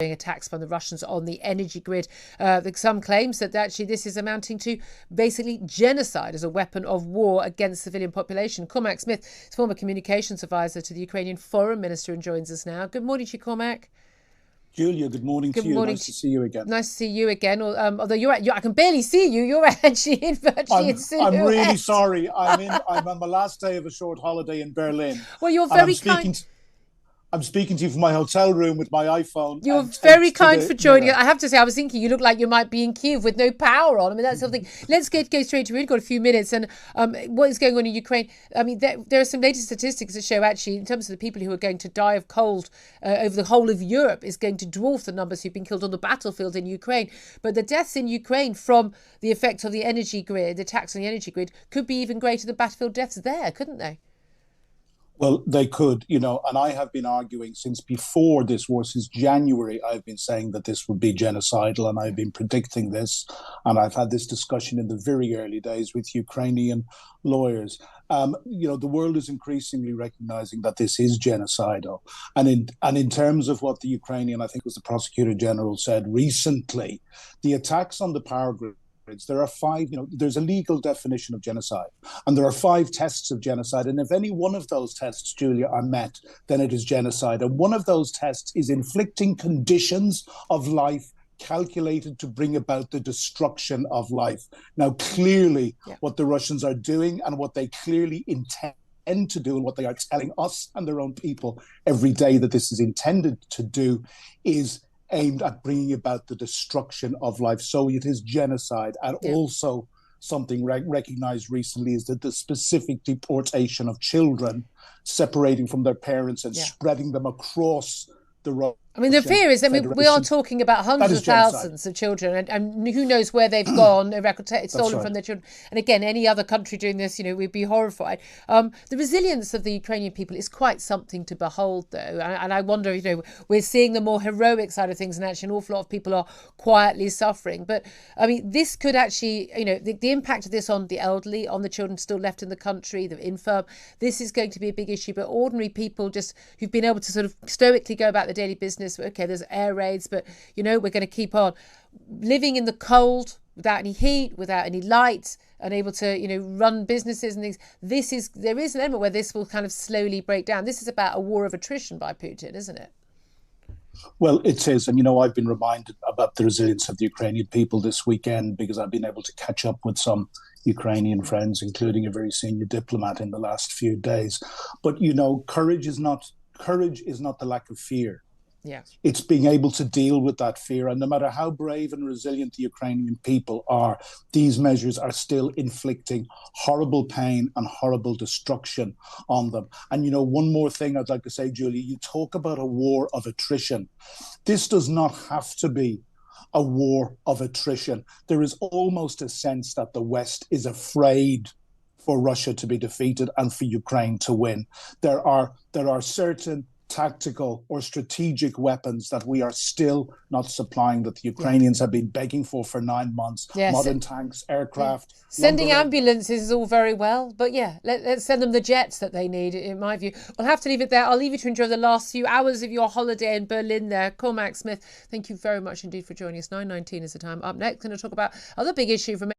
attacks from the Russians on the energy grid. Some claims that actually this is amounting to basically genocide as a weapon of war against civilian population. Cormac Smith is former communications advisor to the Ukrainian foreign minister and joins us now. Good morning to you, Cormac. Julia, good morning to you. Nice to see you again. Nice to see you again. Although I can barely see you. You're actually in silhouette. I'm really sorry. I'm on my last day of a short holiday in Berlin. Well, you're very kind. I'm speaking to you from my hotel room with my iPhone. You're very kind for joining us. I have to say, I was thinking you look like you might be in Kyiv with no power on. I mean, that's something. Let's go straight to it. We've got a few minutes. And what is going on in Ukraine? I mean, there are some latest statistics that show actually, in terms of the people who are going to die of cold over the whole of Europe, is going to dwarf the numbers who've been killed on the battlefield in Ukraine. But the deaths in Ukraine from the effect of the energy grid, the attacks on the energy grid, could be even greater than battlefield deaths there, couldn't they? Well, they could, and I have been arguing since before this war, since January, I've been saying that this would be genocidal, and I've been predicting this, and I've had this discussion in the very early days with Ukrainian lawyers. The world is increasingly recognizing that this is genocidal. And in terms of what the Ukrainian, I think it was the prosecutor general, said recently, the attacks on the power grid, there are 5, there's a legal definition of genocide, and there are 5 tests of genocide. And if any one of those tests, Julia, are met, then it is genocide. And one of those tests is inflicting conditions of life calculated to bring about the destruction of life. Now, clearly, what the Russians are doing and what they clearly intend to do, and what they are telling us and their own people every day that this is intended to do, is aimed at bringing about the destruction of life. So it is genocide. And also something recognized recently is that the specific deportation of children, separating from their parents and spreading them across the road. I mean, the fear is, we are talking about hundreds of thousands of children, and who knows where they've gone. It's stolen from their children. And again, any other country doing this, we'd be horrified. The resilience of the Ukrainian people is quite something to behold, though. And I wonder, we're seeing the more heroic side of things, and actually an awful lot of people are quietly suffering. But I mean, this could actually, the impact of this on the elderly, on the children still left in the country, the infirm, this is going to be a big issue. But ordinary people just who've been able to sort of stoically go about their daily business. Okay, there's air raids, but we're going to keep on living in the cold without any heat, without any light, unable to run businesses and things. There is an element where this will kind of slowly break down. This is about a war of attrition by Putin, isn't it? Well, it is. And, I've been reminded about the resilience of the Ukrainian people this weekend, because I've been able to catch up with some Ukrainian friends, including a very senior diplomat, in the last few days. But, courage is not the lack of fear. Yeah, it's being able to deal with that fear. And no matter how brave and resilient the Ukrainian people are, these measures are still inflicting horrible pain and horrible destruction on them. And, one more thing I'd like to say, Julie, you talk about a war of attrition. This does not have to be a war of attrition. There is almost a sense that the West is afraid for Russia to be defeated and for Ukraine to win. There are certain tactical or strategic weapons that we are still not supplying, that the Ukrainians have been begging for 9 months. Modern tanks, aircraft. Sending ambulances is all very well, but let's send them the jets that they need, in my view. We'll have to leave it there. I'll leave you to enjoy the last few hours of your holiday in Berlin there. Cormac Smith, thank you very much indeed for joining us. 9:19 is the time. Up next, going to talk about other big issue from